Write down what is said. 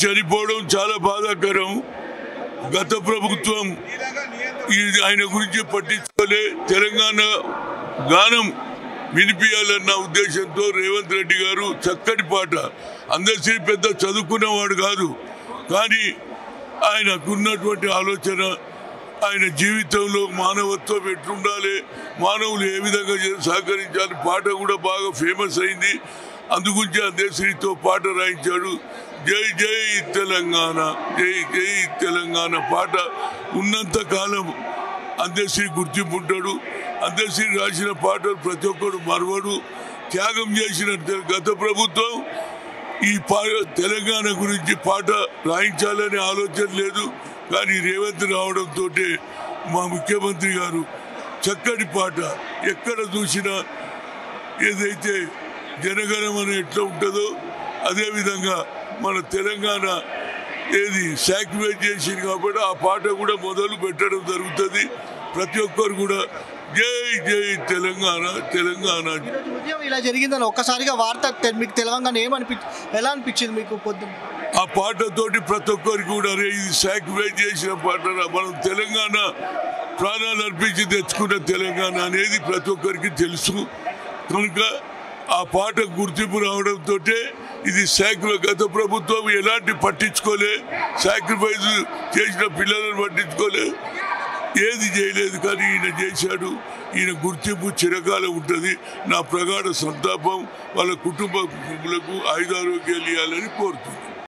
చనిపోవడం చాలా బాధాకరం. గత ప్రభుత్వం ఆయన గురించి పట్టించుకోలే. తెలంగాణ గానం వినిపించాలన్న ఉద్దేశంతో రేవంత్ రెడ్డి గారు చక్కటి పాట, అందరికీ పెద్ద చదువుకున్నవాడు కాదు, కానీ ఆయనకున్నటువంటి ఆలోచన, ఆయన జీవితంలో మానవత్వం ఎట్లుండాలి, మానవులు ఏ విధంగా సహకరించాలి, పాట కూడా బాగా ఫేమస్ అయింది. అందుగురించి అందరితో పాట రాయించాడు. జై జై తెలంగాణ, జై జై తెలంగాణ పాట ఉన్నంత కాలం అందశ్రీ గుర్తింపు ఉంటాడు. అందశ్రీ రాసిన పాటలు ప్రతి ఒక్కరు మరవడు. త్యాగం చేసిన గత ప్రభుత్వం ఈ తెలంగాణ గురించి పాట రాయించాలనే ఆలోచన లేదు, కానీ రేవంత్ రావడంతో మా ముఖ్యమంత్రి గారు చక్కటి పాట ఎక్కడ చూసినా ఏదైతే జనగణమన ఎట్లా ఉంటుందో అదేవిధంగా మన తెలంగాణ ఏది సాక్రిఫైస్ చేసింది కాబట్టి ఆ పాట కూడా మొదలు పెట్టడం జరుగుతుంది. ప్రతి ఒక్కరు కూడా జై జై తెలంగాణ తెలంగాణ. ఉద్యమం ఇలా జరిగిందని ఒక్కసారిగా వార్త మీకు తెలంగాణ ఎలా అనిపించింది మీకు పొద్దున్న? ఆ పాటతోటి ప్రతి ఒక్కరికి కూడా ఇది సాక్రిఫైస్ చేసిన పాట, మనం తెలంగాణ ప్రాణాలు అర్పించి తెచ్చుకున్న తెలంగాణ అనేది ప్రతి ఒక్కరికి తెలుసు. కనుక ఆ పాట గుర్తింపు రావడంతో ఇది గత ప్రభుత్వం ఎలాంటి పట్టించుకోలే, సాక్రిఫైస్ చేసిన పిల్లలను పట్టించుకోలే, ఏది చేయలేదు, కానీ ఈయన చేశాడు. ఈయన గుర్తింపు చిరకాలం ఉంటుంది. నా ప్రగాఢ సంతాపం వాళ్ళ కుటుంబ సభ్యులకు ఆయుధారోగ్యాలు ఇవ్వాలని కోరుతుంది.